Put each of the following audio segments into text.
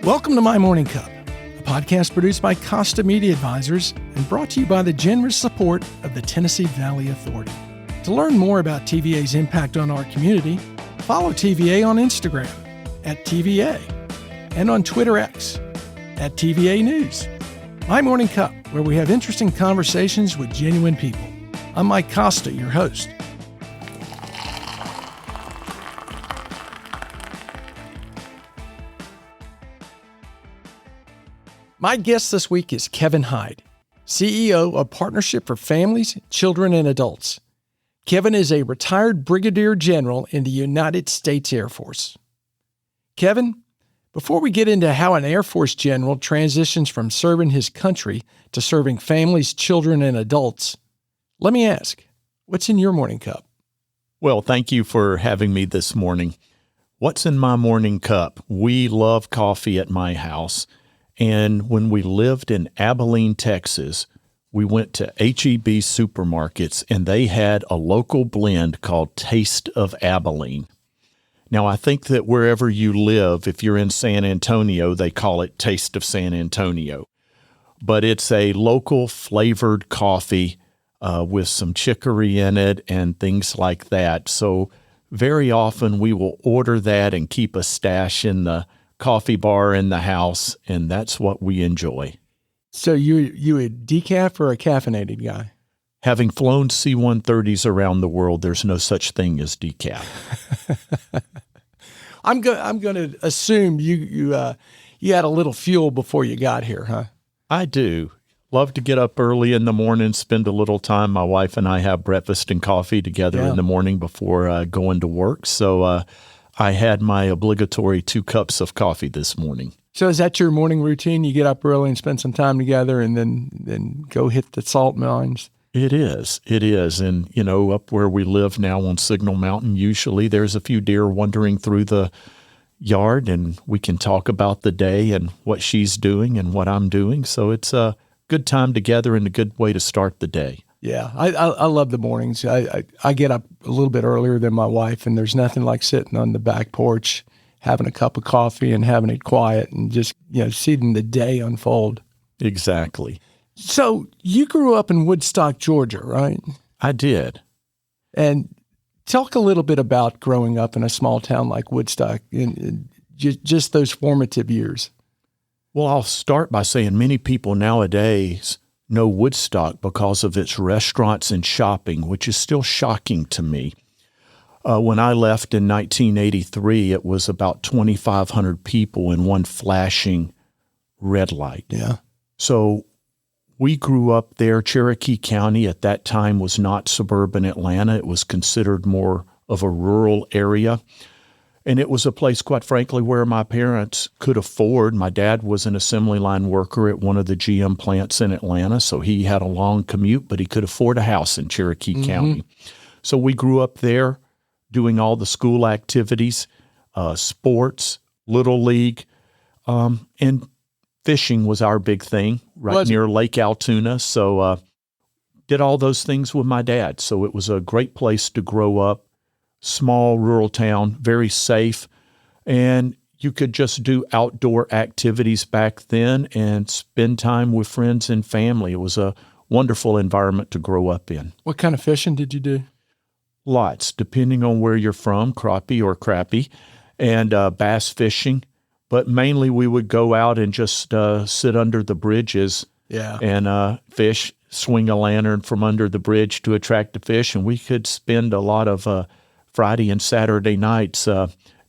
Welcome to My Morning Cup, a podcast produced by Costa Media Advisors and brought to you by the generous support of the Tennessee Valley Authority. To learn more about TVA's impact on our community, follow TVA on Instagram at TVA and on Twitter X at TVA News. My Morning Cup, where we have interesting conversations with genuine people. I'm Mike Costa, your host. My guest this week is Kevin Hyde, CEO of Partnership for Families, Children, and Adults. Kevin is a retired brigadier general in the United States Air Force. Kevin, before we get into how an Air Force general transitions from serving his country to serving families, children, and adults, let me ask, what's in your morning cup? Well, thank you for having me this morning. What's in my morning cup? We love coffee at my house. And when we lived in Abilene, Texas, we went to H-E-B supermarkets and they had a local blend called Taste of Abilene. Now, I think that wherever you live, if you're in San Antonio, they call it Taste of San Antonio. But it's a local flavored coffee with some chicory in it and things like that. So very often we will order that and keep a stash in the coffee bar in the house, and that's what we enjoy. So you a decaf or a caffeinated guy? Having flown C-130s around the world, there's no such thing as decaf. I'm going to assume you had a little fuel before you got here, huh? I do. Love to get up early in the morning, spend a little time. My wife and I have breakfast and coffee together in the morning before going to work. So I had my obligatory 2 cups of coffee this morning. So is that your morning routine? You get up early and spend some time together and then go hit the salt mines? It is. And, up where we live now on Signal Mountain, usually there's a few deer wandering through the yard and we can talk about the day and what she's doing and what I'm doing. So it's a good time together and a good way to start the day. Yeah, I love the mornings. I get up a little bit earlier than my wife, and there's nothing like sitting on the back porch, having a cup of coffee and having it quiet and just, seeing the day unfold. Exactly. So you grew up in Woodstock, Georgia, right? I did. And talk a little bit about growing up in a small town like Woodstock in just those formative years. Well, I'll start by saying many people nowadays know Woodstock because of its restaurants and shopping, which is still shocking to me. When I left in 1983, it was about 2,500 people in one flashing red light. Yeah. So we grew up there. Cherokee County at that time was not suburban Atlanta. It was considered more of a rural area. And it was a place, quite frankly, where my parents could afford. My dad was an assembly line worker at one of the GM plants in Atlanta, so he had a long commute, but he could afford a house in Cherokee County. So we grew up there doing all the school activities, sports, Little League, and fishing was our big thing near Lake Altoona. So did all those things with my dad. So it was a great place to grow up. Small rural town, very safe, and you could just do outdoor activities back then and spend time with friends and family. It was a wonderful environment to grow up in. What kind of fishing did you do? Lots, depending on where you're from, crappie or crappie, and bass fishing. But mainly we would go out and just sit under the bridges and fish, swing a lantern from under the bridge to attract the fish, and we could spend a lot of Friday and Saturday nights,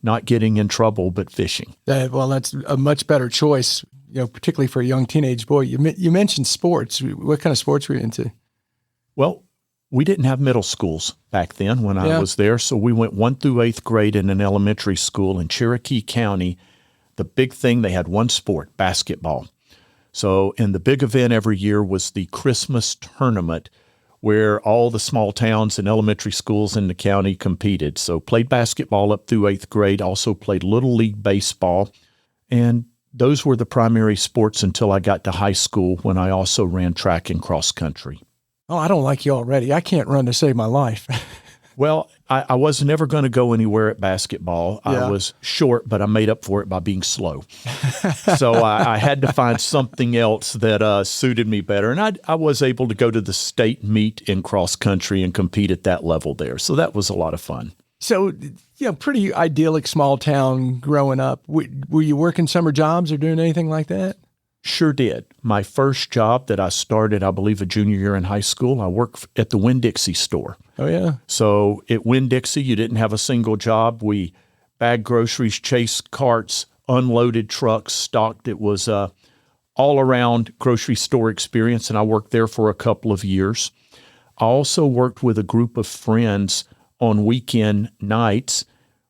not getting in trouble, but fishing. Well, that's a much better choice, particularly for a young teenage boy. You mentioned sports. What kind of sports were you into? Well, we didn't have middle schools back then when I was there, so we went 1 through 8th grade in an elementary school in Cherokee County. The big thing, they had one sport, basketball. So, and the big event every year was the Christmas tournament, where all the small towns and elementary schools in the county competed. So played basketball up through 8th grade, also played Little League baseball. And those were the primary sports until I got to high school when I also ran track and cross country. Oh, I don't like you already. I can't run to save my life. Well, I was never going to go anywhere at basketball. Yeah. I was short, but I made up for it by being slow. So I had to find something else that suited me better. And I was able to go to the state meet in cross country and compete at that level there. So that was a lot of fun. So, pretty idyllic small town growing up. Were you working summer jobs or doing anything like that? Sure did. My first job that I started, I believe, a junior year in high school, I worked at the Winn-Dixie store. Oh, yeah. So at Winn-Dixie, you didn't have a single job. We bagged groceries, chased carts, unloaded trucks, stocked. It was all-around grocery store experience, and I worked there for a couple of years. I also worked with a group of friends on weekend nights.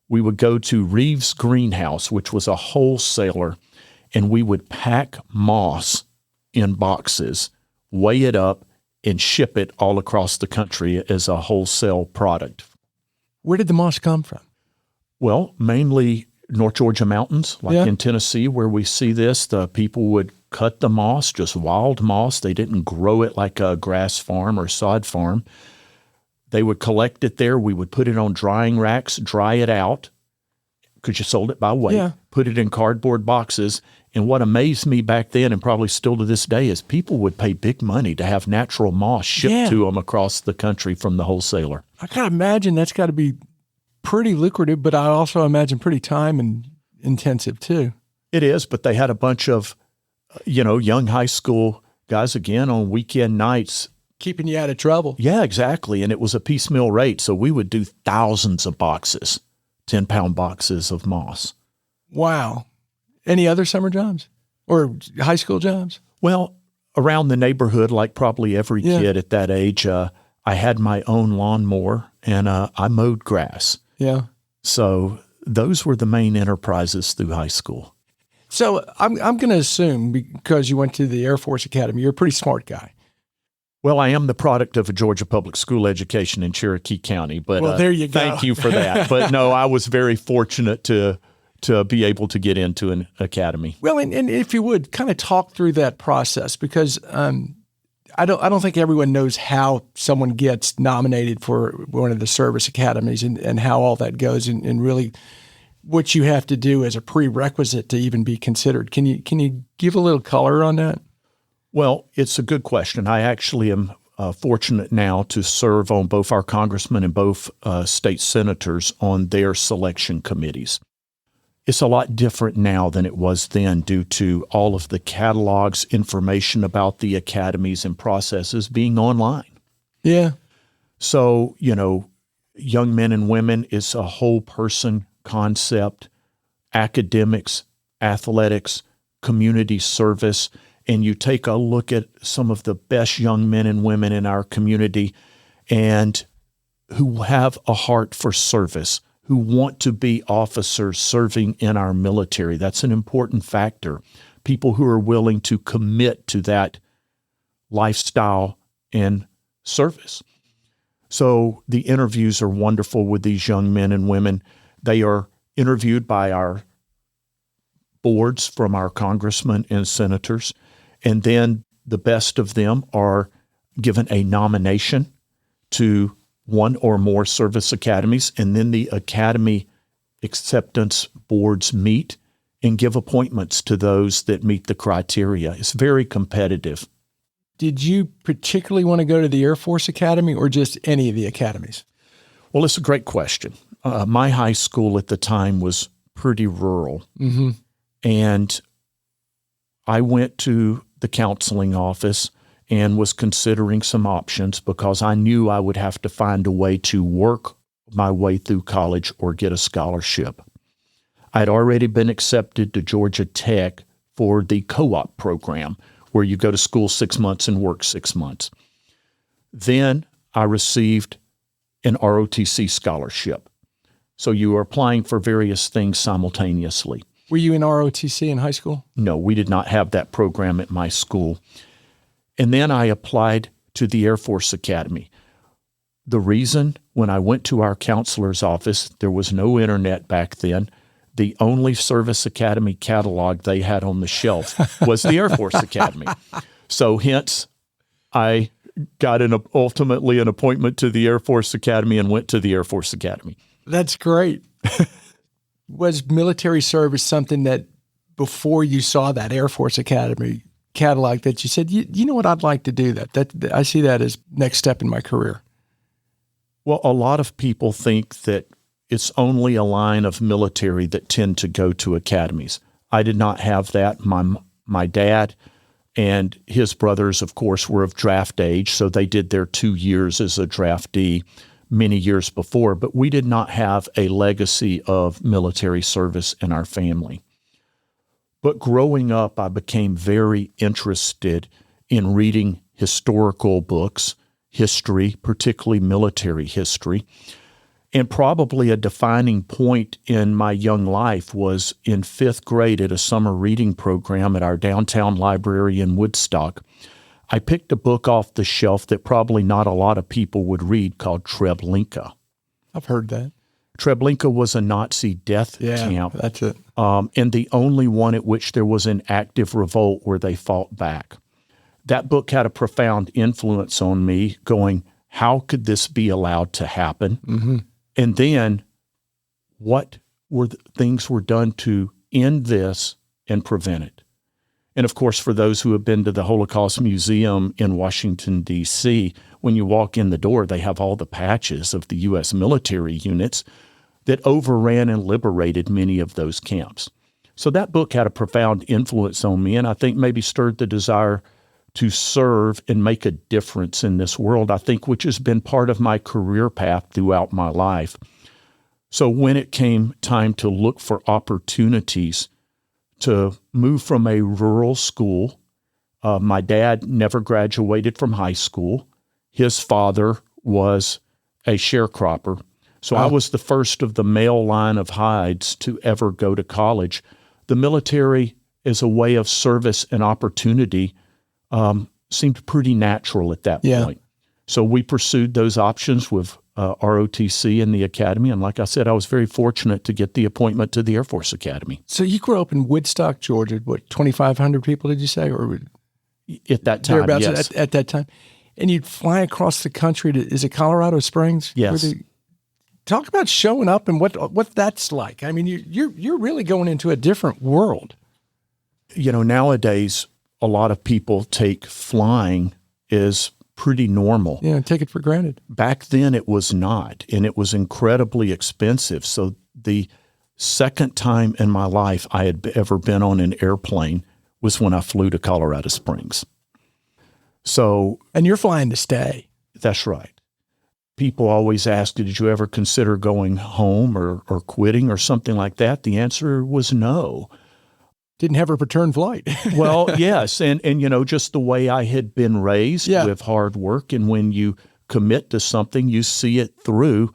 We would go to Reeves Greenhouse, which was a wholesaler, and we would pack moss in boxes, weigh it up, and ship it all across the country as a wholesale product. Where did the moss come from? Well, mainly North Georgia mountains, like in Tennessee, where we see this. The people would cut the moss, just wild moss. They didn't grow it like a grass farm or sod farm. They would collect it there. We would put it on drying racks, dry it out, because you sold it by weight, put it in cardboard boxes. And what amazed me back then, and probably still to this day, is people would pay big money to have natural moss shipped to them across the country from the wholesaler. I can imagine that's got to be pretty lucrative, but I also imagine pretty time and intensive too. It is, but they had a bunch of, young high school guys, again, on weekend nights. Keeping you out of trouble. Yeah, exactly. And it was a piecemeal rate. So we would do thousands of boxes, 10-pound boxes of moss. Wow. Any other summer jobs or high school jobs? Well, around the neighborhood, like probably every kid at that age, I had my own lawnmower and I mowed grass. Yeah. So those were the main enterprises through high school. So I'm going to assume, because you went to the Air Force Academy, you're a pretty smart guy. Well, I am the product of a Georgia public school education in Cherokee County, but there you go. Thank you for that. But no, I was very fortunate to be able to get into an academy. Well, and if you would kind of talk through that process, because I don't think everyone knows how someone gets nominated for one of the service academies and how all that goes, and really what you have to do as a prerequisite to even be considered. Can you give a little color on that? Well, it's a good question. I actually am fortunate now to serve on both our congressmen and both state senators on their selection committees. It's a lot different now than it was then due to all of the catalogs, information about the academies and processes being online. Yeah. So, young men and women, it's a whole person concept, academics, athletics, community service, and you take a look at some of the best young men and women in our community and who have a heart for service, who want to be officers serving in our military. That's an important factor. People who are willing to commit to that lifestyle and service. So the interviews are wonderful with these young men and women. They are interviewed by our boards from our congressmen and senators, and then the best of them are given a nomination to one or more service academies, and then the academy acceptance boards meet and give appointments to those that meet the criteria. It's very competitive. Did you particularly want to go to the Air Force Academy or just any of the academies? Well, it's a great question. My high school at the time was pretty rural, and I went to the counseling office and was considering some options because I knew I would have to find a way to work my way through college or get a scholarship. I'd already been accepted to Georgia Tech for the co-op program, where you go to school 6 months and work 6 months. Then I received an ROTC scholarship. So you are applying for various things simultaneously. Were you in ROTC in high school? No, we did not have that program at my school. And then I applied to the Air Force Academy. The reason, when I went to our counselor's office, there was no internet back then. The only service academy catalog they had on the shelf was the Air Force Academy. So hence, I got ultimately an appointment to the Air Force Academy and went to the Air Force Academy. That's great. Was military service something that before you saw that Air Force Academy catalog that you said, you know what, I'd like to do that? That I see that as next step in my career. Well, a lot of people think that it's only a line of military that tend to go to academies. I did not have that. My dad and his brothers, of course, were of draft age, so they did their 2 years as a draftee many years before, but we did not have a legacy of military service in our family. But growing up, I became very interested in reading historical books, history, particularly military history. And probably a defining point in my young life was in 5th grade at a summer reading program at our downtown library in Woodstock. I picked a book off the shelf that probably not a lot of people would read called Treblinka. I've heard that. Treblinka was a Nazi death camp. That's it. And the only one at which there was an active revolt where they fought back. That book had a profound influence on me, going, how could this be allowed to happen? Mm-hmm. And then what things were done to end this and prevent it? And of course, for those who have been to the Holocaust Museum in Washington, D.C., when you walk in the door, they have all the patches of the U.S. military units that overran and liberated many of those camps. So that book had a profound influence on me, and I think maybe stirred the desire to serve and make a difference in this world, I think, which has been part of my career path throughout my life. So when it came time to look for opportunities to move from a rural school, my dad never graduated from high school. His father was a sharecropper. So I was the first of the male line of Hydes to ever go to college. The military as a way of service and opportunity seemed pretty natural at that point. So we pursued those options with ROTC and the Academy. And like I said, I was very fortunate to get the appointment to the Air Force Academy. So you grew up in Woodstock, Georgia. What, 2,500 people, did you say? Or at that time, yes. At that time. And you'd fly across the country to, is it Colorado Springs? Yes. Talk about showing up and what that's like. I mean, you're really going into a different world. You know, nowadays, a lot of people take flying as pretty normal. Yeah, take it for granted. Back then, it was not, and it was incredibly expensive. So the second time in my life I had ever been on an airplane was when I flew to Colorado Springs. So, and you're flying to stay. That's right. People always ask, did you ever consider going home or quitting or something like that? The answer was no. Didn't have a return flight. Well, yes. And you know, just the way I had been raised with hard work. And when you commit to something, you see it through.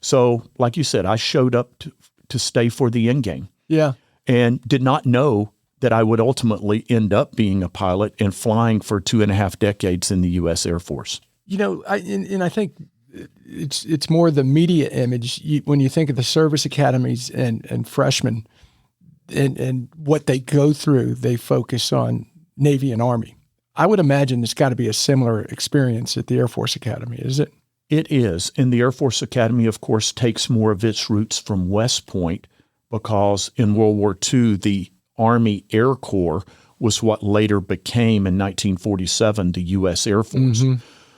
So like you said, I showed up to stay for the end game. Yeah. And did not know that I would ultimately end up being a pilot and flying for 2.5 decades in the U.S. Air Force. You know, I think it's more the media image. When you think of the service academies and freshmen, and what they go through, they focus on Navy and Army. I would imagine it's got to be a similar experience at the Air Force Academy, is it? It is. And the Air Force Academy, of course, takes more of its roots from West Point because in World War II, the Army Air Corps was what later became, in 1947, the U.S. Air Force. Mm-hmm.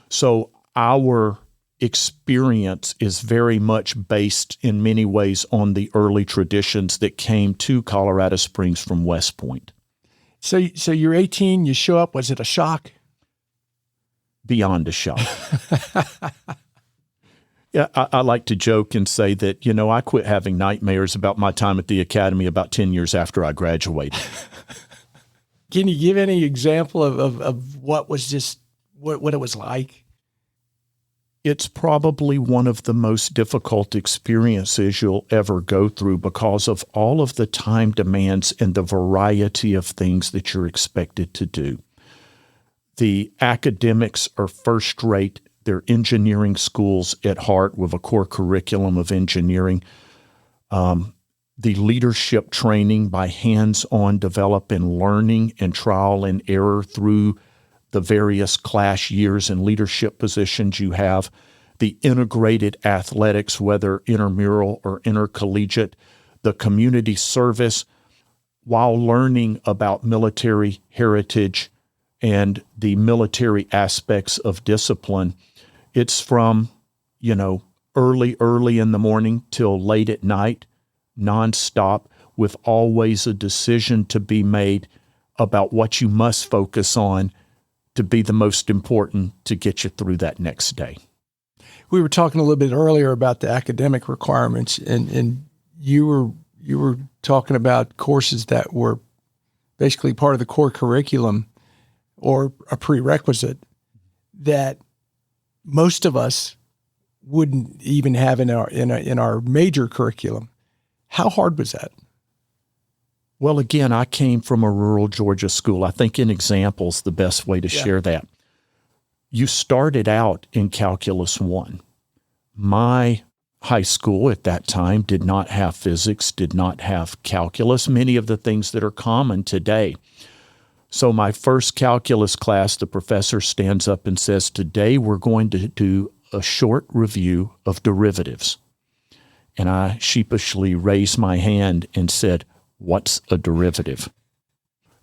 So our experience is very much based in many ways on the early traditions that came to Colorado Springs from West Point. So you're 18, you show up. Was it a shock? Beyond a shock. Yeah, I like to joke and say that, you know, I quit having nightmares about my time at the Academy about 10 years after I graduated. Can you give any example of what was just, what it was like? It's probably one of the most difficult experiences you'll ever go through because of all of the time demands and the variety of things that you're expected to do. The academics are first rate. They're engineering schools at heart with a core curriculum of engineering. The leadership training by hands-on development, learning and trial and error through the various class years and leadership positions you have, the integrated athletics, whether intramural or intercollegiate, the community service, while learning about military heritage and the military aspects of discipline. It's from, early in the morning till late at night, nonstop, with always a decision to be made about what you must focus on to be the most important to get you through that next day. We were talking a little bit earlier about the academic requirements, and you were talking about courses that were basically part of the core curriculum or a prerequisite that most of us wouldn't even have in our major curriculum. How hard was that? Well, again, I came from a rural Georgia school. I think in examples, the best way to share that. You started out in Calculus 1. My high school at that time did not have physics, did not have calculus, many of the things that are common today. So my first calculus class, the professor stands up and says, today we're going to do a short review of derivatives. And I sheepishly raised my hand and said, what's a derivative?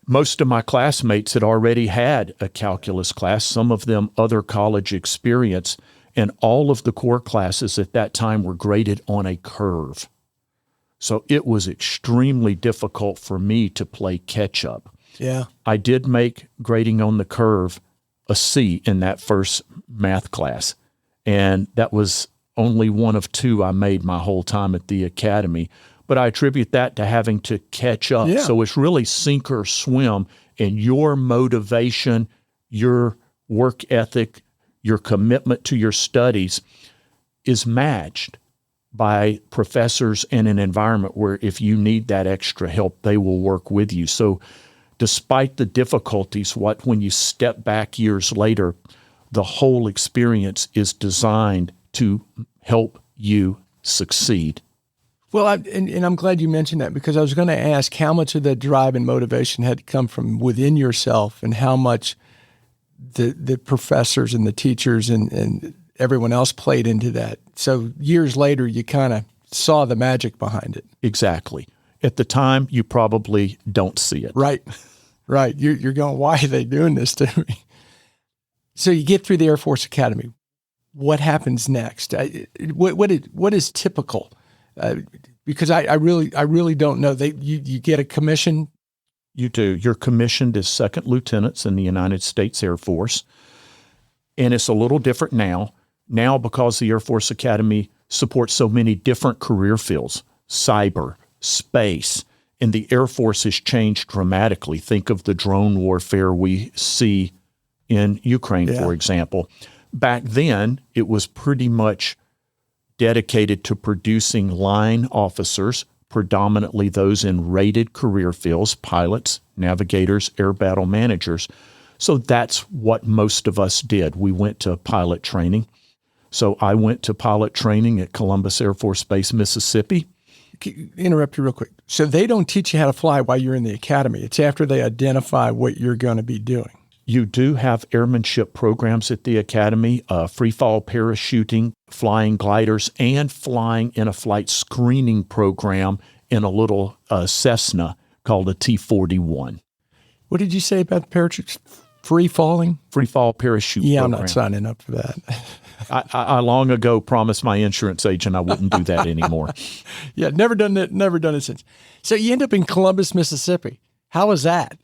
Most of my classmates had already had a calculus class, some of them other college experience, and all of the core classes at that time were graded on a curve. So it was extremely difficult for me to play catch up. Yeah. I did make grading on the curve a C in that first math class, and that was only one of two I made my whole time at the academy. But I attribute that to having to catch up. Yeah. So it's really sink or swim, and your motivation, your work ethic, your commitment to your studies is matched by professors in an environment where if you need that extra help, they will work with you. So despite the difficulties, when you step back years later, the whole experience is designed to help you succeed. Well, and I'm glad you mentioned that, because I was going to ask how much of the drive and motivation had come from within yourself and how much the professors and the teachers and everyone else played into that. So years later, you kind of saw the magic behind it. Exactly. At the time, you probably don't see it. Right. You're going, why are they doing this to me? So you get through the Air Force Academy. What happens next? What is typical? Because I really don't know. You get a commission. You do. You're commissioned as second lieutenants in the United States Air Force. And it's a little different now. Now, because the Air Force Academy supports so many different career fields, cyber, space, and the Air Force has changed dramatically. Think of the drone warfare we see in Ukraine, for example. Back then, it was pretty much dedicated to producing line officers, predominantly those in rated career fields, pilots, navigators, air battle managers. So that's what most of us did. We went to pilot training. So I went to pilot training at Columbus Air Force Base, Mississippi. Interrupt you real quick. So they don't teach you how to fly while you're in the academy. It's after they identify what you're going to be doing. You do have airmanship programs at the academy, free fall parachuting, flying gliders, and flying in a flight screening program in a little Cessna called a T-41. What did you say about the parachute? Free falling? Free fall parachute program. I'm not signing up for that. I long ago promised my insurance agent I wouldn't do that anymore. Yeah, never done it since. So you end up in Columbus, Mississippi. How was that?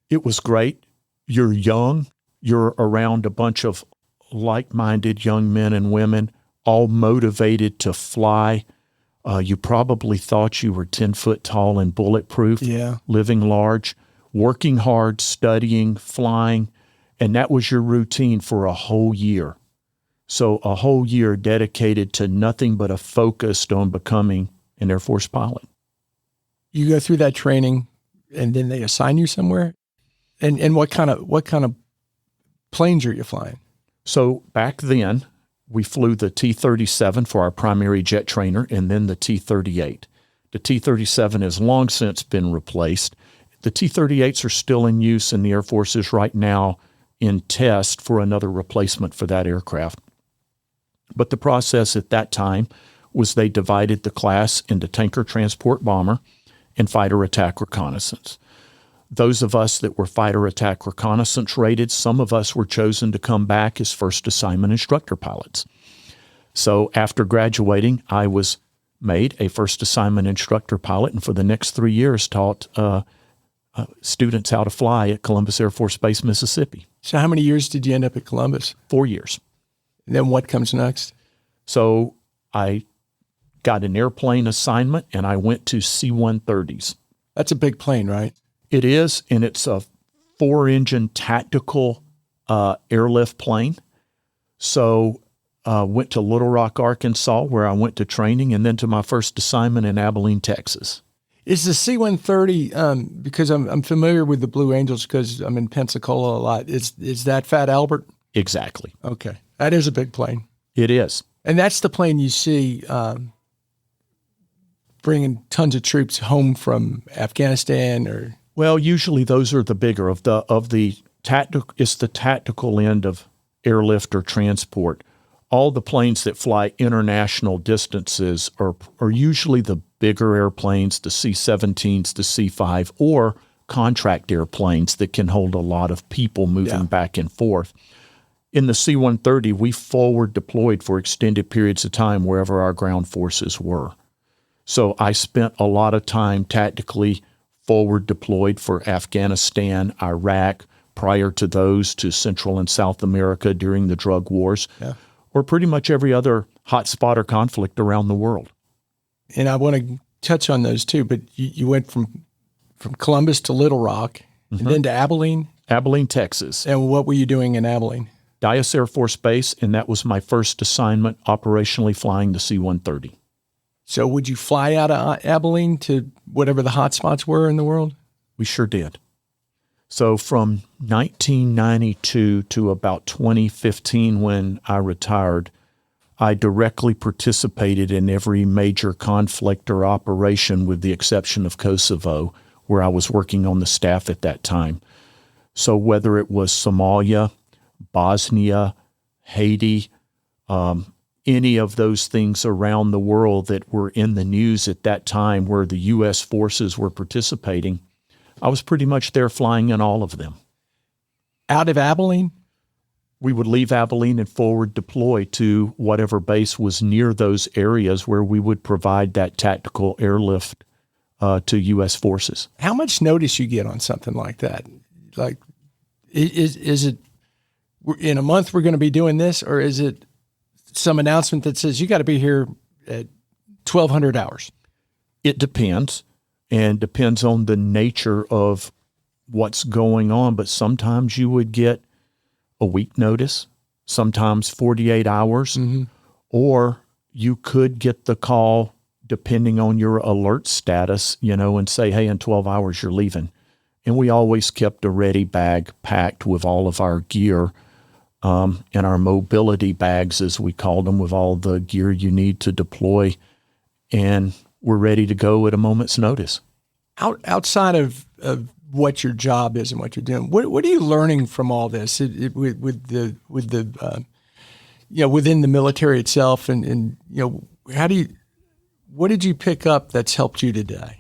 It was great. You're young. You're around a bunch of like-minded young men and women, all motivated to fly. You probably thought you were 10 foot tall and bulletproof, living large, working hard, studying, flying, and that was your routine for a whole year. So a whole year dedicated to nothing but a focus on becoming an Air Force pilot. You go through that training, and then they assign you somewhere? And what kind of planes are you flying? So back then, we flew the T-37 for our primary jet trainer, and then the T-38. The T-37 has long since been replaced. The T-38s are still in use in the Air Forces right now. in test for another replacement for that aircraft. But the process at that time was they divided the class into tanker transport bomber and fighter attack reconnaissance. Those of us that were fighter attack reconnaissance rated, some of us were chosen to come back as first assignment instructor pilots. So after graduating, I was made a first assignment instructor pilot, and for the next 3 years taught students how to fly at Columbus Air Force Base, Mississippi. So how many years did you end up at Columbus? 4 years. And then what comes next? So I got an airplane assignment, and I went to C-130s. That's a big plane, right? It is, and it's a 4-engine tactical airlift plane. So went to Little Rock, Arkansas, where I went to training, and then to my first assignment in Abilene, Texas. Is the C-130, because I'm familiar with the Blue Angels because I'm in Pensacola a lot, is that Fat Albert? Exactly. Okay. That is a big plane. It is. And that's the plane you see bringing tons of troops home from Afghanistan or... Well, usually those are the bigger of the tactical. It's the tactical end of airlift or transport. All the planes that fly international distances are usually the bigger airplanes, the C-17s, the C-5, or contract airplanes that can hold a lot of people moving back and forth. In the C-130, we forward deployed for extended periods of time wherever our ground forces were. So I spent a lot of time tactically forward deployed for Afghanistan, Iraq, prior to those to Central and South America during the drug wars, or pretty much every other hot spot or conflict around the world. And I want to touch on those too, but you went from Columbus to Little Rock and then to Abilene? Abilene, Texas. And what were you doing in Abilene? Dyess Air Force Base, and that was my first assignment operationally flying the C-130. So would you fly out of Abilene to whatever the hot spots were in the world? We sure did. So from 1992 to about 2015 when I retired, I directly participated in every major conflict or operation with the exception of Kosovo, where I was working on the staff at that time. So whether it was Somalia, Bosnia, Haiti, any of those things around the world that were in the news at that time where the U.S. forces were participating, I was pretty much there flying in all of them. Out of Abilene? We would leave Abilene and forward deploy to whatever base was near those areas where we would provide that tactical airlift to U.S. forces. How much notice you get on something like that? Like, is it in a month we're going to be doing this, or is it some announcement that says you got to be here at 1,200 hours? It depends, and depends on the nature of what's going on. But sometimes you would get a week notice, sometimes 48 hours, or you could get the call depending on your alert status, and say, hey, in 12 hours you're leaving. And we always kept a ready bag packed with all of our gear, and our mobility bags, as we called them, with all the gear you need to deploy, and we're ready to go at a moment's notice. Outside of what your job is and what you're doing, what are you learning from all this with the within the military itself, and what did you pick up that's helped you today?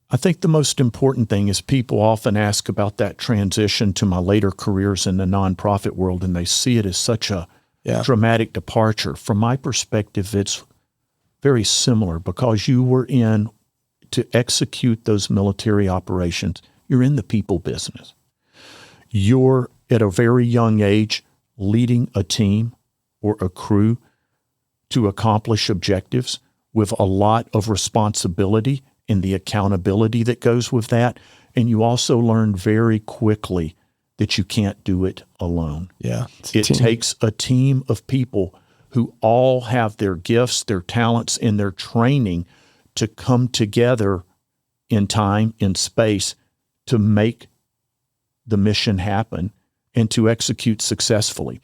I think the most important thing is people often ask about that transition to my later careers in the nonprofit world, and they see it as such a dramatic departure. From my perspective, it's very similar because you were in to execute those military operations. You're in the people business. You're at a very young age leading a team or a crew to accomplish objectives with a lot of responsibility and the accountability that goes with that. And you also learn very quickly that you can't do it alone. Yeah. It takes a team of people who all have their gifts, their talents, and their training to come together in time, in space, to make the mission happen and to execute successfully.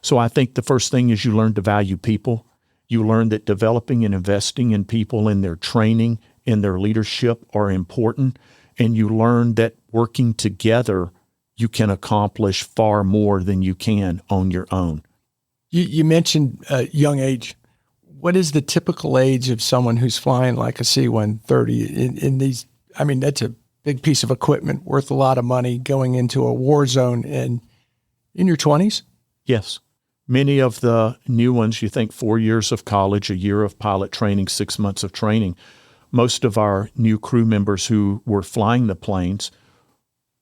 So I think the first thing is you learn to value people. You learn that developing and investing in people in their training and their leadership are important. And you learn that working together you can accomplish far more than you can on your own. You mentioned young age. What is the typical age of someone who's flying like a C-130 in these? I mean, that's a big piece of equipment worth a lot of money going into a war zone, and in your 20s? Yes. Many of the new ones, you think 4 years of college, a year of pilot training, 6 months of training. Most of our new crew members who were flying the planes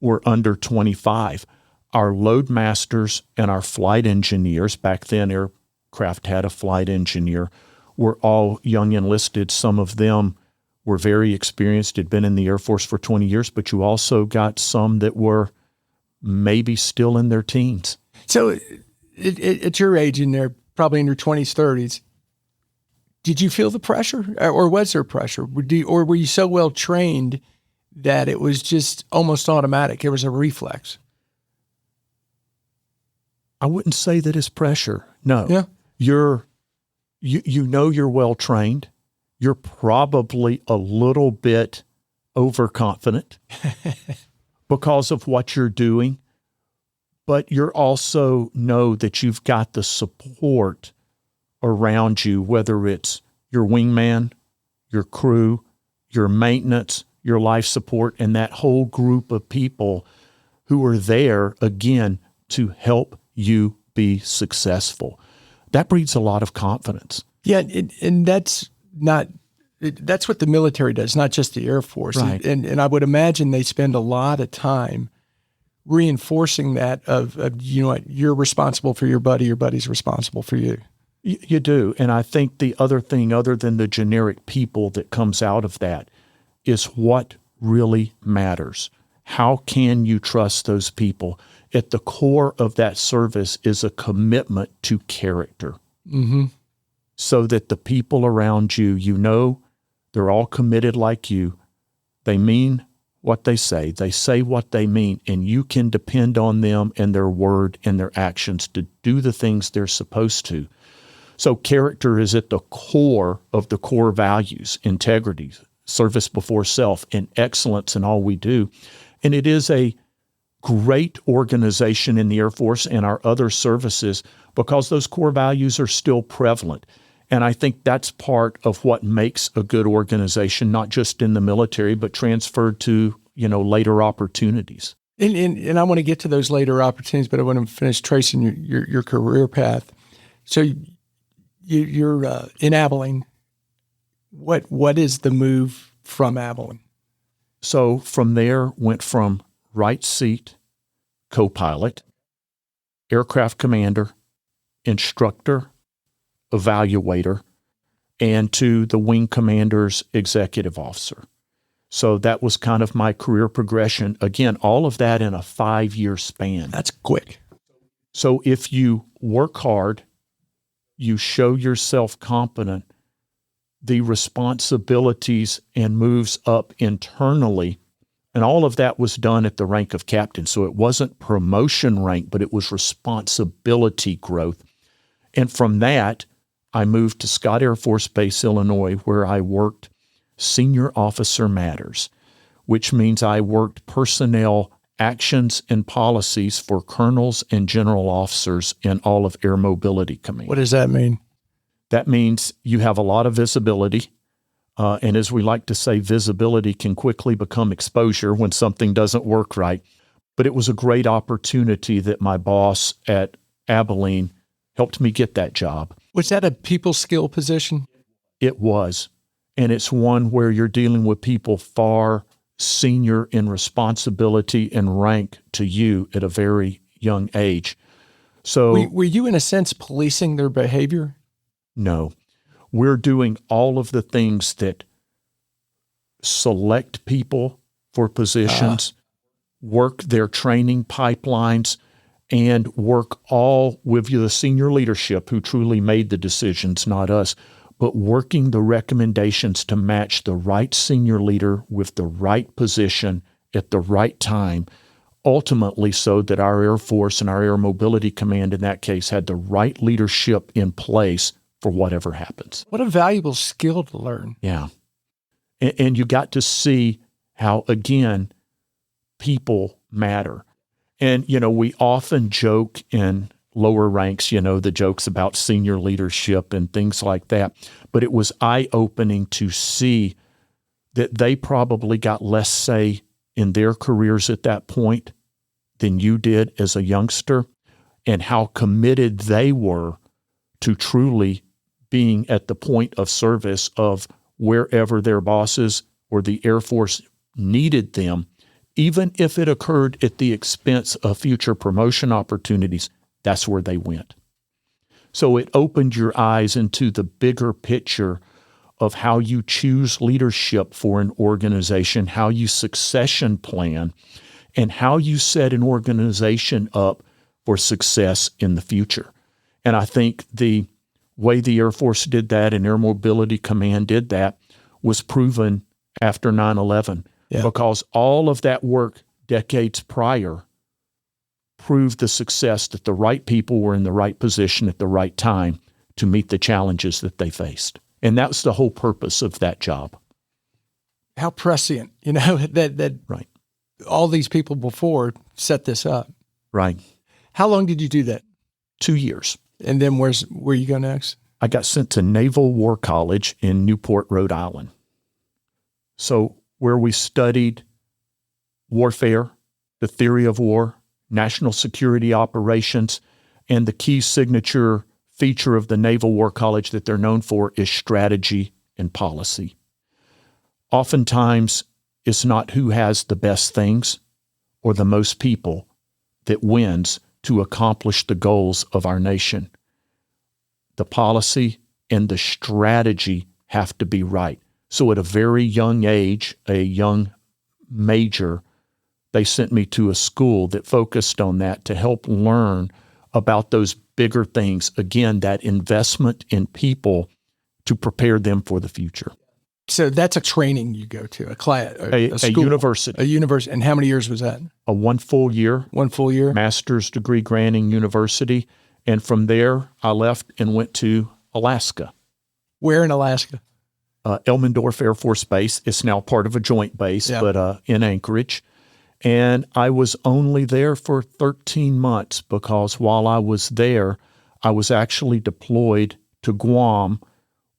were under 25. Our load masters and our flight engineers, back then aircraft had a flight engineer, were all young enlisted. Some of them were very experienced, had been in the Air Force for 20 years, but you also got some that were maybe still in their teens. So at your age, and they're probably in your 20s, 30s, did you feel the pressure, or was there pressure? Or were you so well trained that it was just almost automatic? It was a reflex. I wouldn't say that it's pressure. No. Yeah. You know you're well trained. You're probably a little bit overconfident because of what you're doing, but you're also know that you've got the support around you, whether it's your wingman, your crew, your maintenance, your life support, and that whole group of people who are there, again, to help you be successful. That breeds a lot of confidence. Yeah, and that's what the military does, not just the Air Force. Right. And I would imagine they spend a lot of time reinforcing that of you know what, you're responsible for your buddy, your buddy's responsible for you. You do. And I think the other thing, other than the generic people that comes out of that, is what really matters. How can you trust those people? At the core of that service is a commitment to character. Mm-hmm. So that the people around you, you know, they're all committed like you. They mean what they say what they mean, and you can depend on them and their word and their actions to do the things they're supposed to. So character is at the core of the core values: integrity, service before self, and excellence in all we do. And it is a great organization in the Air Force and our other services because those core values are still prevalent. And I think that's part of what makes a good organization, not just in the military, but transferred to, later opportunities. And I want to get to those later opportunities, but I want to finish tracing your career path. So you're in Abilene. What is the move from Abilene? So from there, went from right seat, co-pilot, aircraft commander, instructor, evaluator, and to the wing commander's executive officer. So that was kind of my career progression. Again, all of that in a 5-year span. That's quick. So if you work hard, you show yourself competent, the responsibilities and moves up internally, and all of that was done at the rank of captain. So it wasn't promotion rank, but it was responsibility growth. And from that, I moved to Scott Air Force Base, Illinois, where I worked Senior Officer Matters, which means I worked personnel actions and policies for colonels and general officers in all of Air Mobility Command. What does that mean? That means you have a lot of visibility. And as we like to say, visibility can quickly become exposure when something doesn't work right. But it was a great opportunity that my boss at Abilene helped me get that job. Was that a people skill position? It was. And it's one where you're dealing with people far senior in responsibility and rank to you at a very young age. So were you, in a sense, policing their behavior? No. We're doing all of the things that select people for positions, work their training pipelines, and work all with the senior leadership who truly made the decisions, not us, but working the recommendations to match the right senior leader with the right position at the right time, ultimately so that our Air Force and our Air Mobility Command in that case had the right leadership in place for whatever happens. What a valuable skill to learn. Yeah. And you got to see how, again, people matter. And, we often joke in lower ranks, the jokes about senior leadership and things like that. But it was eye-opening to see that they probably got less say in their careers at that point than you did as a youngster, and how committed they were to truly being at the point of service of wherever their bosses or the Air Force needed them, even if it occurred at the expense of future promotion opportunities. That's where they went. So it opened your eyes into the bigger picture of how you choose leadership for an organization, how you succession plan, and how you set an organization up for success in the future. And I think the way the Air Force did that and Air Mobility Command did that was proven after 9/11, because all of that work decades prior proved the success that the right people were in the right position at the right time to meet the challenges that they faced. And that was the whole purpose of that job. How prescient, that Right. all these people before set this up. Right. How long did you do that? 2 years. And then where you go next? I got sent to Naval War College in Newport, Rhode Island. So where we studied warfare, the theory of war, national security operations, and the key signature feature of the Naval War College that they're known for is strategy and policy. Oftentimes, it's not who has the best things or the most people that wins to accomplish the goals of our nation. The policy and the strategy have to be right. So at a very young age, a young major, they sent me to a school that focused on that to help learn about those bigger things. Again, that investment in people to prepare them for the future. So that's a training you go to, a class, a school, a university. A university. And how many years was that? A 1 full year. 1 full year. Master's degree granting university. And from there, I left and went to Alaska. Where in Alaska? Elmendorf Air Force Base. It's now part of a joint base, but in Anchorage. And I was only there for 13 months because while I was there, I was actually deployed to Guam,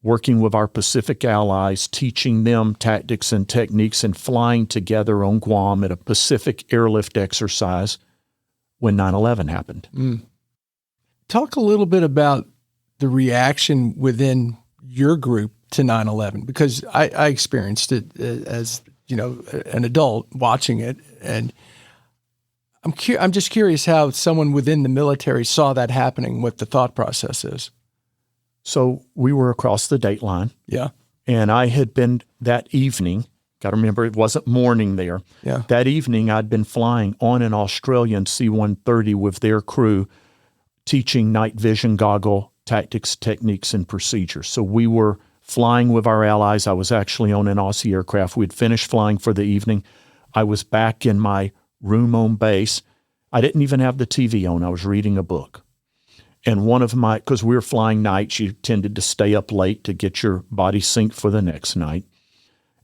working with our Pacific allies, teaching them tactics and techniques, and flying together on Guam at a Pacific airlift exercise when 9/11 happened. Talk a little bit about the reaction within your group to 9/11, because I experienced it as an adult watching it, and I'm just curious how someone within the military saw that happening, what the thought process is. So we were across the date line. Yeah. And I had been that evening, got to remember it wasn't morning there. Yeah. That evening I'd been flying on an Australian C-130 with their crew, teaching night vision goggle tactics, techniques, and procedures. So we were flying with our allies. I was actually on an Aussie aircraft. We'd finished flying for the evening. I was back in my room on base. I didn't even have the TV on. I was reading a book. And because we were flying nights, you tended to stay up late to get your body synced for the next night.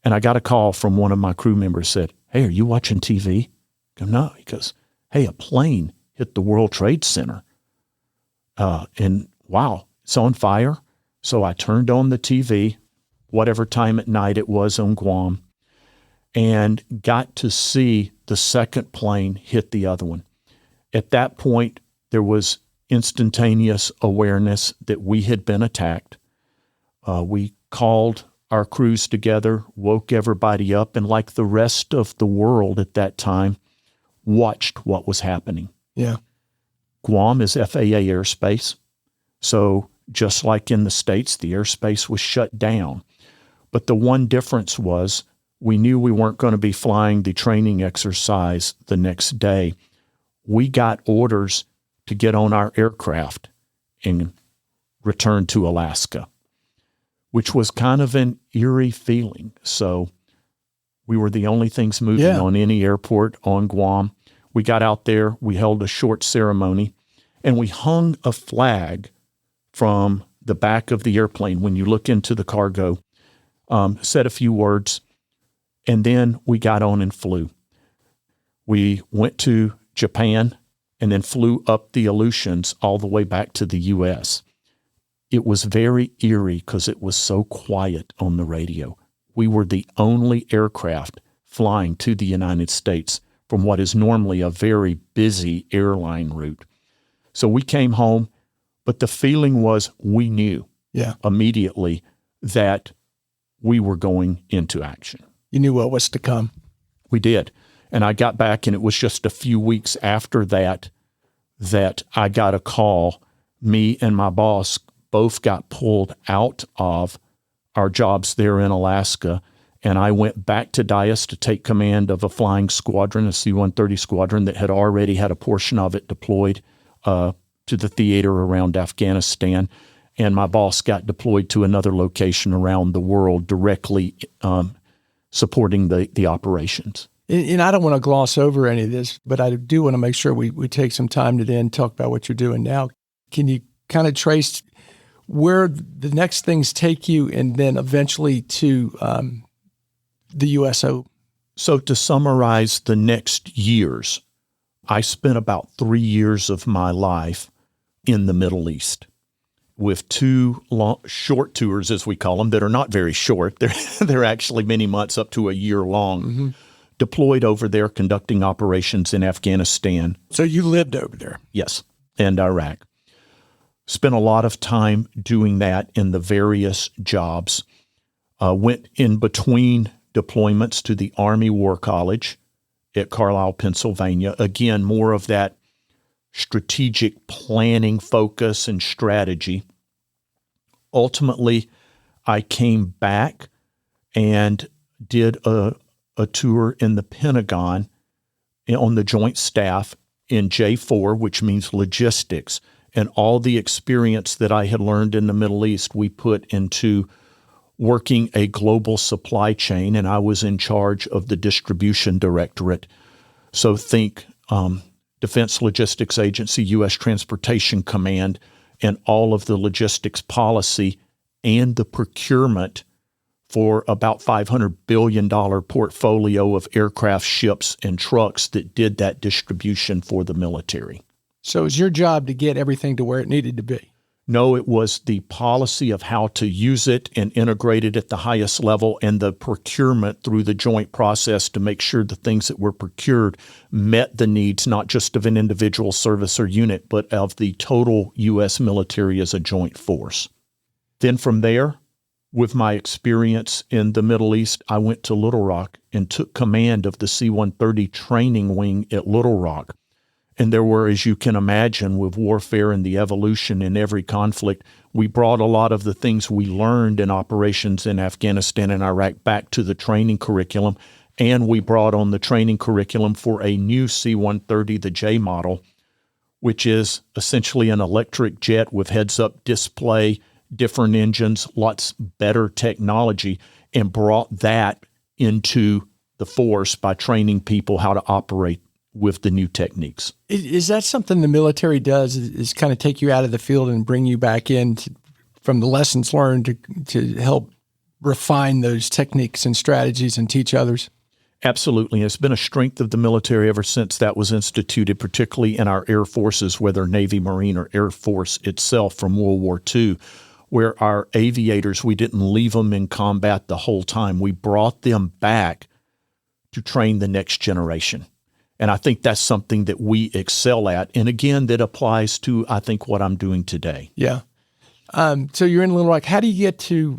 And I got a call from one of my crew members, said, "Hey, are you watching TV?" I go, "No." He goes, "Hey, a plane hit the World Trade Center. And wow, it's on fire." So I turned on the TV, whatever time at night it was on Guam, and got to see the second plane hit the other one. At that point, there was instantaneous awareness that we had been attacked. We called our crews together, woke everybody up, and like the rest of the world at that time, watched what was happening. Yeah. Guam is FAA airspace. So just like in the States, the airspace was shut down. But the one difference was we knew we weren't going to be flying the training exercise the next day. We got orders to get on our aircraft and return to Alaska, which was kind of an eerie feeling. So we were the only things moving on any airport on Guam. We got out there, we held a short ceremony, and we hung a flag from the back of the airplane when you look into the cargo, said a few words, and then we got on and flew. We went to Japan, and then flew up the Aleutians all the way back to the U.S. It was very eerie because it was so quiet on the radio. We were the only aircraft flying to the United States from what is normally a very busy airline route. So we came home, but the feeling was we knew immediately that we were going into action. You knew what was to come. We did. And I got back, and it was just a few weeks after that I got a call. Me and my boss both got pulled out of our jobs there in Alaska, and I went back to Dyess to take command of a flying squadron, a C-130 squadron that had already had a portion of it deployed to the theater around Afghanistan. And my boss got deployed to another location around the world directly supporting the operations. And I don't want to gloss over any of this, but I do want to make sure we take some time to then talk about what you're doing now. Can you kind of trace where the next things take you and then eventually to the USO? So to summarize the next years, I spent about 3 years of my life in the Middle East with two short tours, as we call them, that are not very short. They're actually many months, up to a year long, deployed over there conducting operations in Afghanistan. So you lived over there? Yes, and Iraq. Spent a lot of time doing that in the various jobs. Went in between deployments to the Army War College at Carlisle, Pennsylvania. Again, more of that strategic planning focus and strategy. Ultimately, I came back and did a tour in the Pentagon on the Joint Staff in J4, which means logistics. And all the experience that I had learned in the Middle East, we put into working a global supply chain, and I was in charge of the distribution directorate. So think Defense Logistics Agency, U.S. Transportation Command, and all of the logistics policy and the procurement for about $500 billion portfolio of aircraft, ships, and trucks that did that distribution for the military. So it was your job to get everything to where it needed to be? No, it was the policy of how to use it and integrate it at the highest level, and the procurement through the joint process to make sure the things that were procured met the needs not just of an individual service or unit, but of the total U.S. military as a joint force. Then from there, with my experience in the Middle East, I went to Little Rock and took command of the C-130 training wing at Little Rock. And there were, as you can imagine, with warfare and the evolution in every conflict, we brought a lot of the things we learned in operations in Afghanistan and Iraq back to the training curriculum. And we brought on the training curriculum for a new C-130, the J model, which is essentially an electric jet with heads-up display, different engines, lots better technology, and brought that into the force by training people how to operate with the new techniques. Is that something the military does, is kind of take you out of the field and bring you back in from the lessons learned to help refine those techniques and strategies and teach others? Absolutely. It's been a strength of the military ever since that was instituted, particularly in our air forces, whether Navy, Marine, or Air Force itself from World War II, where our aviators, we didn't leave them in combat the whole time. We brought them back to train the next generation. And I think that's something that we excel at. And again, that applies to, I think, what I'm doing today. Yeah. So you're in Little Rock. How do you get to,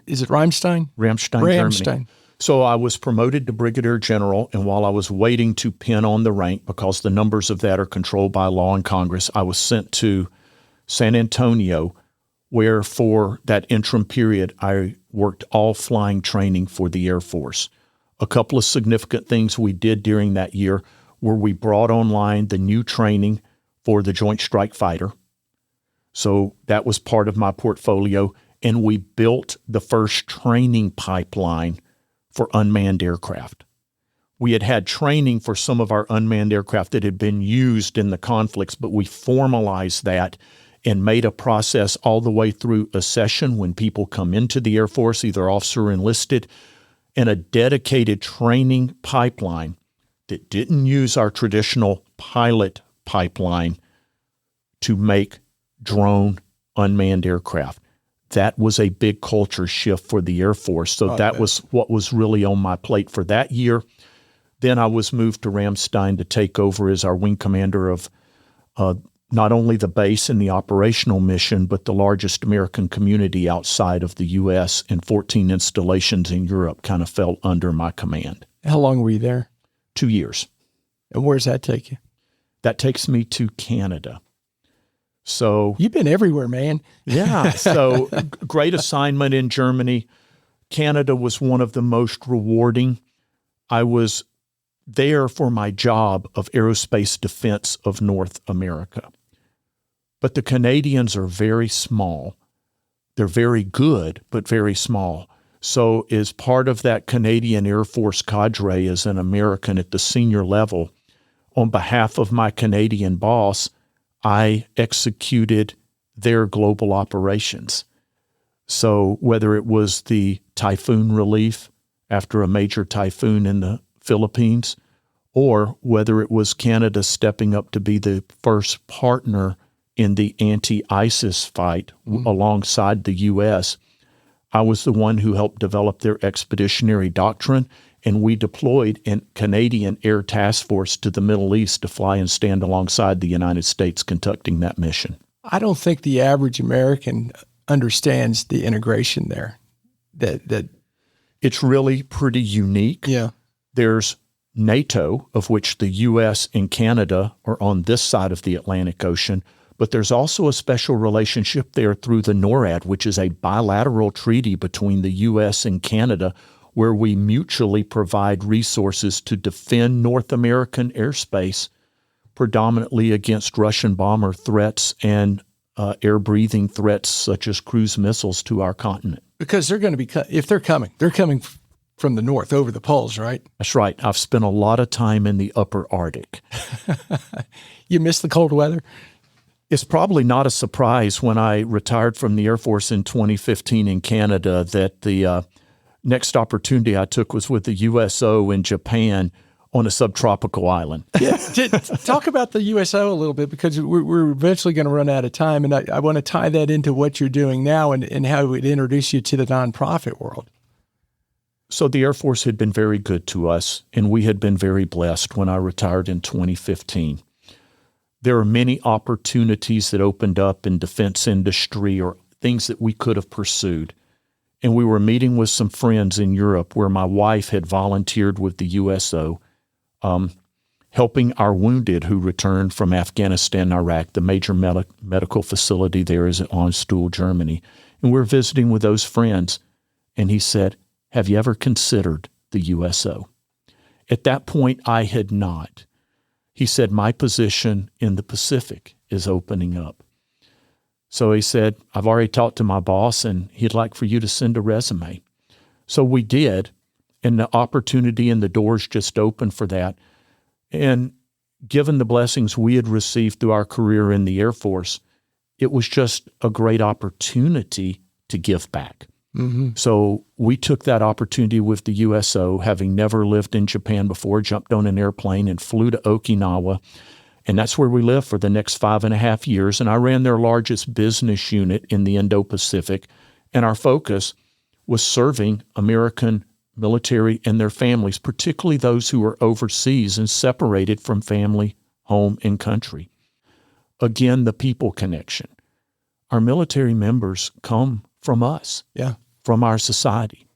is it Ramstein? Ramstein, Germany. So I was promoted to Brigadier General, and while I was waiting to pin on the rank, because the numbers of that are controlled by law and Congress, I was sent to San Antonio, where for that interim period, I worked all flying training for the Air Force. A couple of significant things we did during that year where we brought online the new training for the Joint Strike Fighter. So that was part of my portfolio. And we built the first training pipeline for unmanned aircraft. We had had training for some of our unmanned aircraft that had been used in the conflicts, but we formalized that and made a process all the way through a session when people come into the Air Force, either officer or enlisted, and a dedicated training pipeline that didn't use our traditional pilot pipeline to make drone unmanned aircraft. That was a big culture shift for the Air Force. So that was what was really on my plate for that year. Then I was moved to Ramstein to take over as our wing commander of not only the base and the operational mission, but the largest American community outside of the U.S., and 14 installations in Europe kind of fell under my command. How long were you there? 2 years. And where does that take you? That takes me to Canada. So you've been everywhere, man. Yeah. So great assignment in Germany. Canada was one of the most rewarding. I was there for my job of aerospace defense of North America. But the Canadians are very small. They're very good, but very small. So as part of that Canadian Air Force cadre as an American at the senior level, on behalf of my Canadian boss, I executed their global operations. So whether it was the typhoon relief after a major typhoon in the Philippines, or whether it was Canada stepping up to be the first partner in the anti-ISIS fight alongside the U.S., I was the one who helped develop their expeditionary doctrine, and we deployed a Canadian Air Task Force to the Middle East to fly and stand alongside the United States conducting that mission. I don't think the average American understands the integration there. That it's really pretty unique. Yeah. There's NATO, of which the U.S. and Canada are on this side of the Atlantic Ocean, but there's also a special relationship there through the NORAD, which is a bilateral treaty between the U.S. and Canada, where we mutually provide resources to defend North American airspace, predominantly against Russian bomber threats and air-breathing threats such as cruise missiles to our continent. Because they're going to be, if they're coming from the north over the poles, right? That's right. I've spent a lot of time in the upper Arctic. You miss the cold weather? It's probably not a surprise when I retired from the Air Force in 2015 in Canada that the next opportunity I took was with the USO in Japan on a subtropical island. Yeah, talk about the USO a little bit, because we're eventually going to run out of time, and I want to tie that into what you're doing now and how it would introduce you to the nonprofit world. So the Air Force had been very good to us, and we had been very blessed when I retired in 2015. There are many opportunities that opened up in defense industry or things that we could have pursued. And we were meeting with some friends in Europe where my wife had volunteered with the USO, helping our wounded who returned from Afghanistan and Iraq. The major medical facility there is at Onstool, Germany. And we're visiting with those friends. And he said, "Have you ever considered the USO?" At that point, I had not. He said, "My position in the Pacific is opening up." So he said, "I've already talked to my boss, and he'd like for you to send a resume." So we did, and the opportunity and the doors just opened for that. And given the blessings we had received through our career in the Air Force, it was just a great opportunity to give back. Mm-hmm. So we took that opportunity with the USO, having never lived in Japan before, jumped on an airplane and flew to Okinawa. And that's where we lived for the next 5.5 years. And I ran their largest business unit in the Indo-Pacific. And our focus was serving American military and their families, particularly those who were overseas and separated from family, home, and country. Again, the people connection. Our military members come from us, from our society.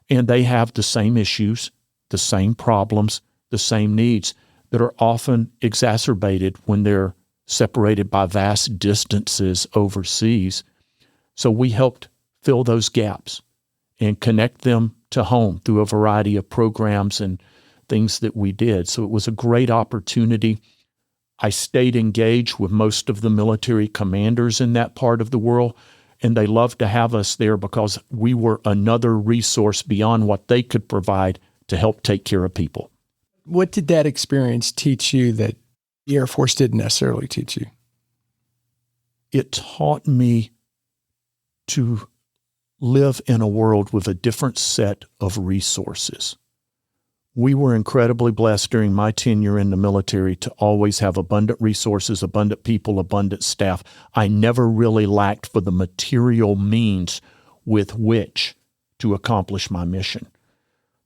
And they have the same issues, the same problems, the same needs that are often exacerbated when they're separated by vast distances overseas. So we helped fill those gaps and connect them to home through a variety of programs and things that we did. So it was a great opportunity. I stayed engaged with most of the military commanders in that part of the world, and they loved to have us there because we were another resource beyond what they could provide to help take care of people. What did that experience teach you that the Air Force didn't necessarily teach you? It taught me to live in a world with a different set of resources. We were incredibly blessed during my tenure in the military to always have abundant resources, abundant people, abundant staff. I never really lacked for the material means with which to accomplish my mission.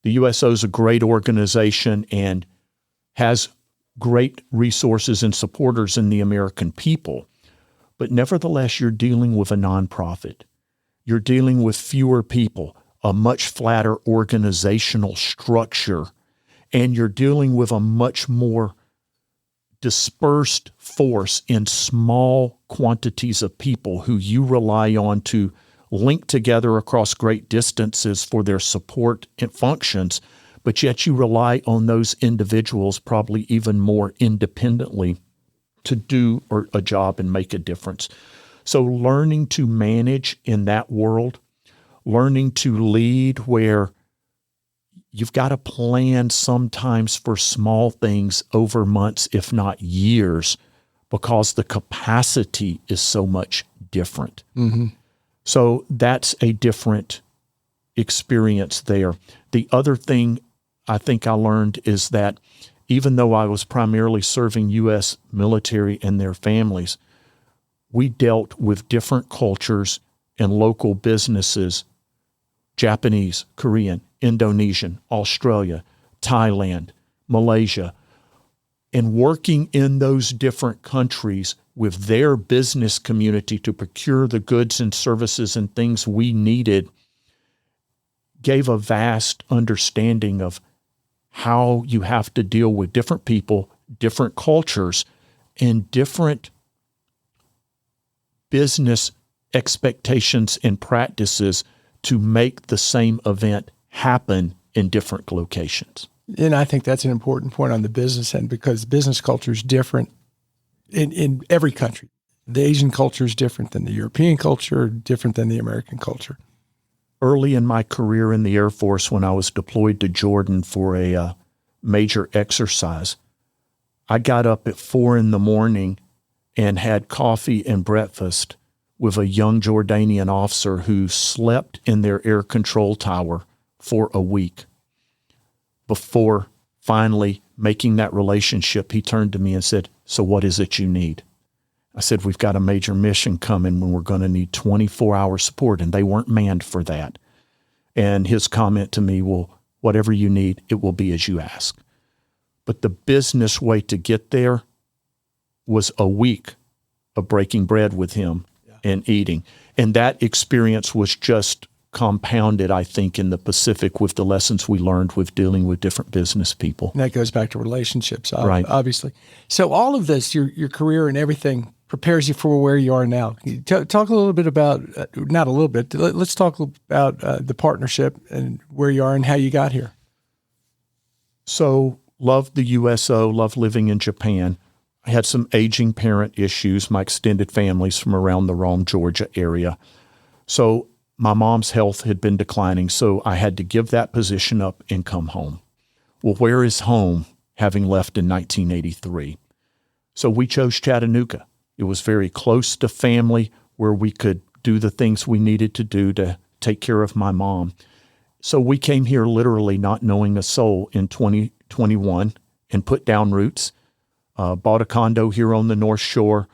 The USO is a great organization and has great resources and supporters in the American people. But nevertheless, you're dealing with a nonprofit. You're dealing with fewer people, a much flatter organizational structure, and you're dealing with a much more dispersed force in small quantities of people who you rely on to link together across great distances for their support and functions, but yet you rely on those individuals probably even more independently to do a job and make a difference. So learning to manage in that world, learning to lead where you've got to plan sometimes for small things over months, if not years, because the capacity is so much different. Mm-hmm. So that's a different experience there. The other thing I think I learned is that even though I was primarily serving U.S. military and their families, we dealt with different cultures and local businesses, Japanese, Korean, Indonesian, Australia, Thailand, Malaysia, and working in those different countries with their business community to procure the goods and services and things we needed gave a vast understanding of how you have to deal with different people, different cultures, and different business expectations and practices to make the same event happen in different locations. And I think that's an important point on the business end, because business culture is different in every country. The Asian culture is different than the European culture, different than the American culture. Early in my career in the Air Force, when I was deployed to Jordan for a major exercise, I got up at 4 a.m. and had coffee and breakfast with a young Jordanian officer who slept in their air control tower for a week. Before finally making that relationship, he turned to me and said, "So what is it you need?" I said, "We've got a major mission coming when we're going to need 24-hour support," and they weren't manned for that. And his comment to me, "Well, whatever you need, it will be as you ask." But the business way to get there was a week of breaking bread with him and eating. And that experience was just compounded, I think, in the Pacific with the lessons we learned with dealing with different business people. And that goes back to relationships, right. Obviously. So all of this, your career and everything, prepares you for where you are now. Talk a little bit about, not a little bit, let's talk about the partnership and where you are and how you got here. So, loved the USO, loved living in Japan. I had some aging parent issues. My extended family's from around the Rome, Georgia area. So my mom's health had been declining, so I had to give that position up and come home. Well, where is home, having left in 1983? So we chose Chattanooga. It was very close to family, where we could do the things we needed to do to take care of my mom. So we came here literally not knowing a soul in 2021 and put down roots, bought a condo here on the North Shore.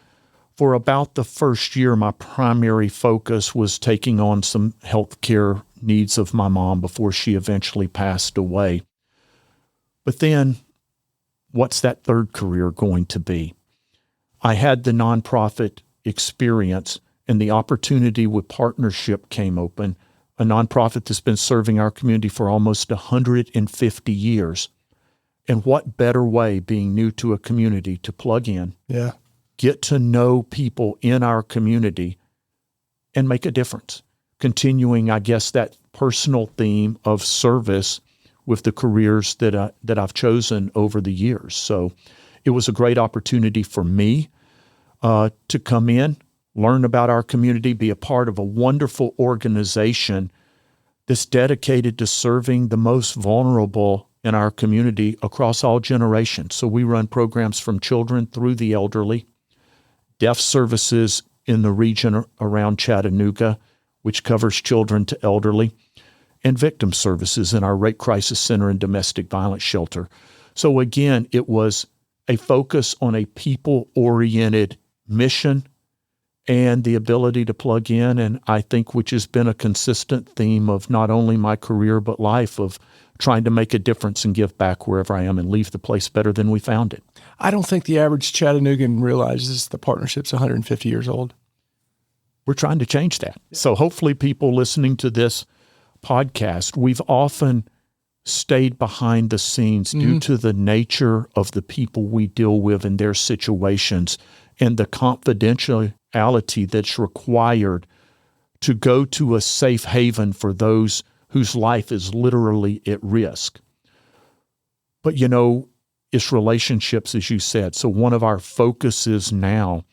For about the first year, my primary focus was taking on some health care needs of my mom before she eventually passed away. But then, what's that third career going to be? I had the nonprofit experience, and the opportunity with partnership came open, a nonprofit that's been serving our community for almost 150 years. And what better way, being new to a community, to plug in, get to know people in our community, and make a difference. Continuing, I guess, that personal theme of service with the careers that I've chosen over the years. So it was a great opportunity for me to come in, learn about our community, be a part of a wonderful organization that's dedicated to serving the most vulnerable in our community across all generations. So we run programs from children through the elderly, deaf services in the region around Chattanooga, which covers children to elderly, and victim services in our Rape Crisis Center and Domestic Violence Shelter. So again, it was a focus on a people-oriented mission and the ability to plug in, and I think which has been a consistent theme of not only my career but life, of trying to make a difference and give back wherever I am and leave the place better than we found it. I don't think the average Chattanoogan realizes the partnership's 150 years old. We're trying to change that. So hopefully people listening to this podcast, we've often stayed behind the scenes due to the nature of the people we deal with and their situations and the confidentiality that's required to go to a safe haven for those whose life is literally at risk. But it's relationships, as you said. So one of our focuses now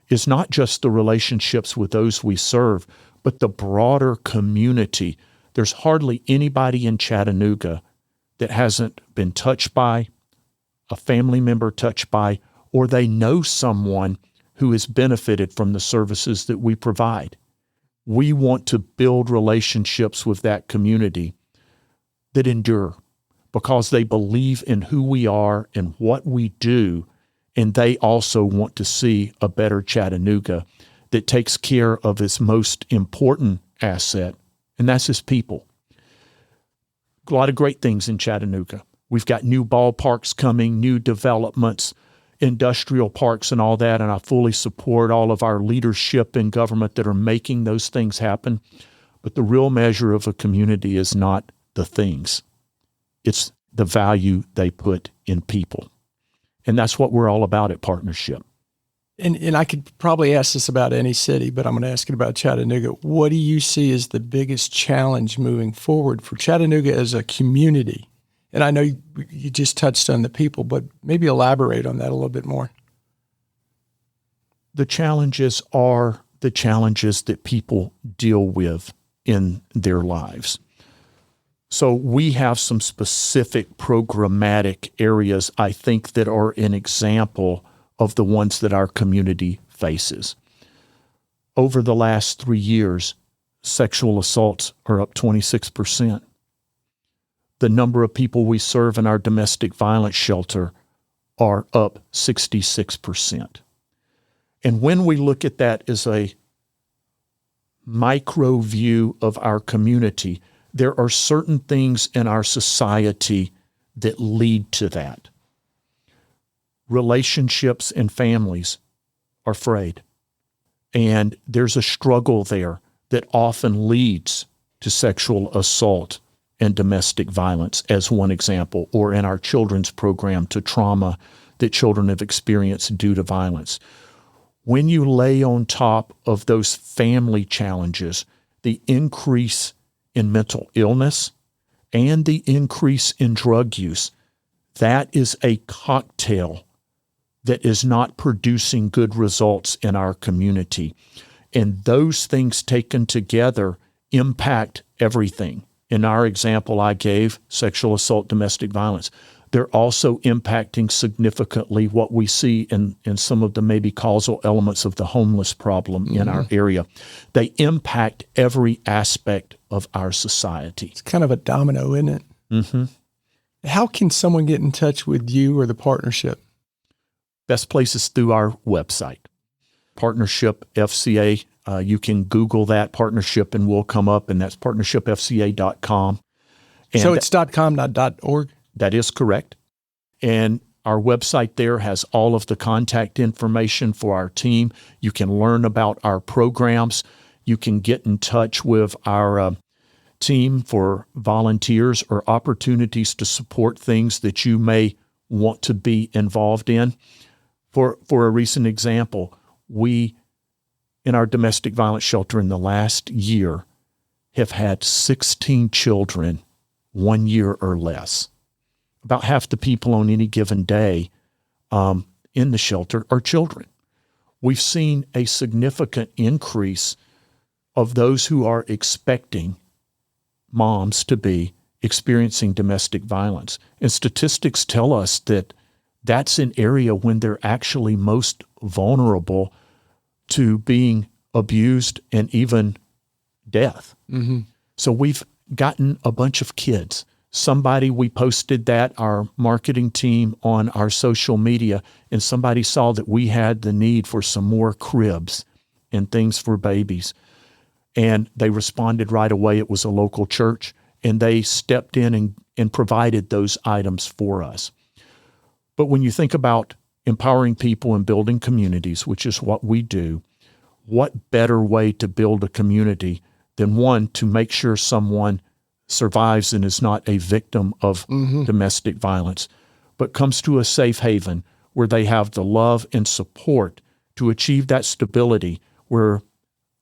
is not just the relationships with those we serve, but the broader community. There's hardly anybody in Chattanooga that hasn't been touched by, a family member touched by, or they know someone who has benefited from the services that we provide. We want to build relationships with that community that endure because they believe in who we are and what we do, and they also want to see a better Chattanooga that takes care of its most important asset, and that's its people. A lot of great things in Chattanooga. We've got new ballparks coming, new developments, industrial parks and all that, and I fully support all of our leadership in government that are making those things happen. But the real measure of a community is not the things. It's the value they put in people. And that's what we're all about at Partnership. And I could probably ask this about any city, but I'm going to ask it about Chattanooga. What do you see as the biggest challenge moving forward for Chattanooga as a community? And I know you just touched on the people, but maybe elaborate on that a little bit more. The challenges are the challenges that people deal with in their lives. So we have some specific programmatic areas, I think, that are an example of the ones that our community faces. Over the last 3 years, sexual assaults are up 26%. The number of people we serve in our domestic violence shelter are up 66%. And when we look at that as a micro view of our community, there are certain things in our society that lead to that. Relationships and families are frayed. And there's a struggle there that often leads to sexual assault and domestic violence, as one example, or in our children's program, to trauma that children have experienced due to violence. When you lay on top of those family challenges, the increase in mental illness and the increase in drug use, that is a cocktail that is not producing good results in our community. And those things taken together impact everything. In our example I gave, sexual assault, domestic violence, they're also impacting significantly what we see in some of the maybe causal elements of the homeless problem in our area. They impact every aspect of our society. It's kind of a domino, isn't it? Mm-hmm. How can someone get in touch with you or the partnership? Best place is through our website, Partnership FCA. You can Google that partnership and we'll come up, and that's partnershipfca.com. And so it's .com, not .org? That is correct. And our website there has all of the contact information for our team. You can learn about our programs. You can get in touch with our team for volunteers or opportunities to support things that you may want to be involved in. For a recent example, we, in our domestic violence shelter in the last year, have had 16 children 1 year or less. About half the people on any given day in the shelter are children. We've seen a significant increase of those who are expecting moms to be experiencing domestic violence. And statistics tell us that that's an area when they're actually most vulnerable to being abused and even death. Mm-hmm. So we've gotten a bunch of kids. We posted that, our marketing team, on our social media, and somebody saw that we had the need for some more cribs and things for babies. And they responded right away. It was a local church, and they stepped in and provided those items for us. But when you think about empowering people and building communities, which is what we do, what better way to build a community than, one, to make sure someone survives and is not a victim of domestic violence, but comes to a safe haven where they have the love and support to achieve that stability, where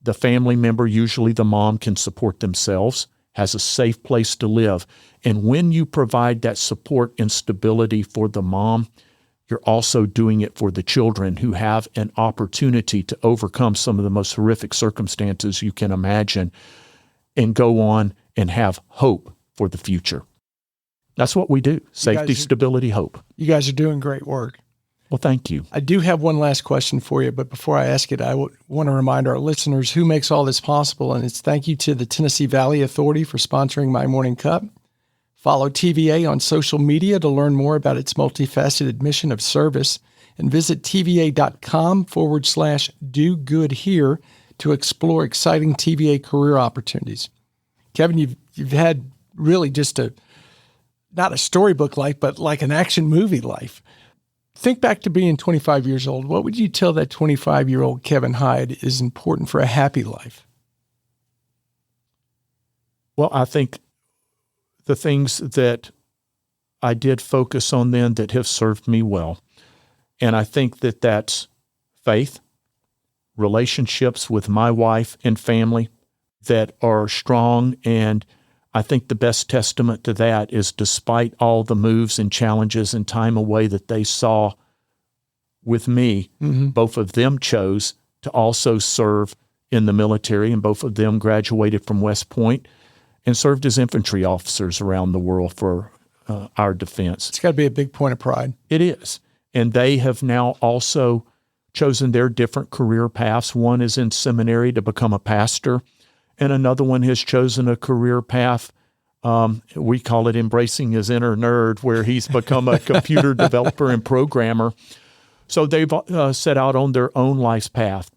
the family member, usually the mom, can support themselves, has a safe place to live. And when you provide that support and stability for the mom, you're also doing it for the children, who have an opportunity to overcome some of the most horrific circumstances you can imagine and go on and have hope for the future. That's what we do. Safety, stability, hope. You guys are doing great work. Well, thank you. I do have one last question for you, but before I ask it, I want to remind our listeners who makes all this possible, and it's thank you to the Tennessee Valley Authority for sponsoring My Morning Cup. Follow TVA on social media to learn more about its multifaceted mission of service, and visit TVA.com/do good here to explore exciting TVA career opportunities. Kevin, you've had really just not a storybook life, but like an action movie life. Think back to being 25 years old. What would you tell that 25-year-old Kevin Hyde is important for a happy life? Well, I think the things that I did focus on then that have served me well, and I think that that's faith, relationships with my wife and family that are strong, and I think the best testament to that is, despite all the moves and challenges and time away that they saw with me, both of them chose to also serve in the military, and both of them graduated from West Point and served as infantry officers around the world for our defense. It's got to be a big point of pride. It is. And they have now also chosen their different career paths. One is in seminary to become a pastor, and another one has chosen a career path. We call it embracing his inner nerd, where he's become a computer developer and programmer. So they've set out on their own life's path.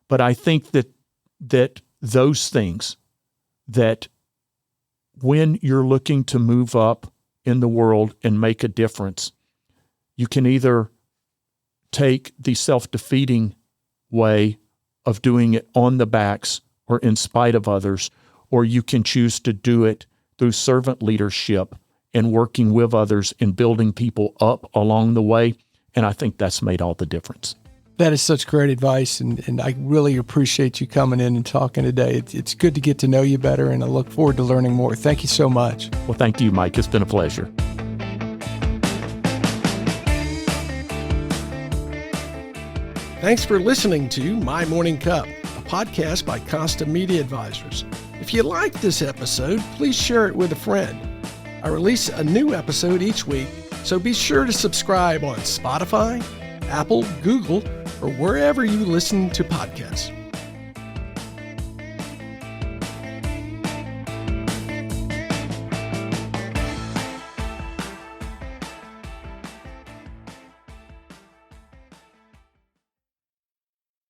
But I think that those things, that when you're looking to move up in the world and make a difference, you can either take the self-defeating way of doing it on the backs or in spite of others, or you can choose to do it through servant leadership and working with others and building people up along the way. And I think that's made all the difference. That is such great advice, and I really appreciate you coming in and talking today. It's good to get to know you better, and I look forward to learning more. Thank you so much. Well, thank you, Mike. It's been a pleasure. Thanks for listening to My Morning Cup, a podcast by Costa Media Advisors. If you liked this episode, please share it with a friend. I release a new episode each week, so be sure to subscribe on Spotify, Apple, Google, or wherever you listen to podcasts.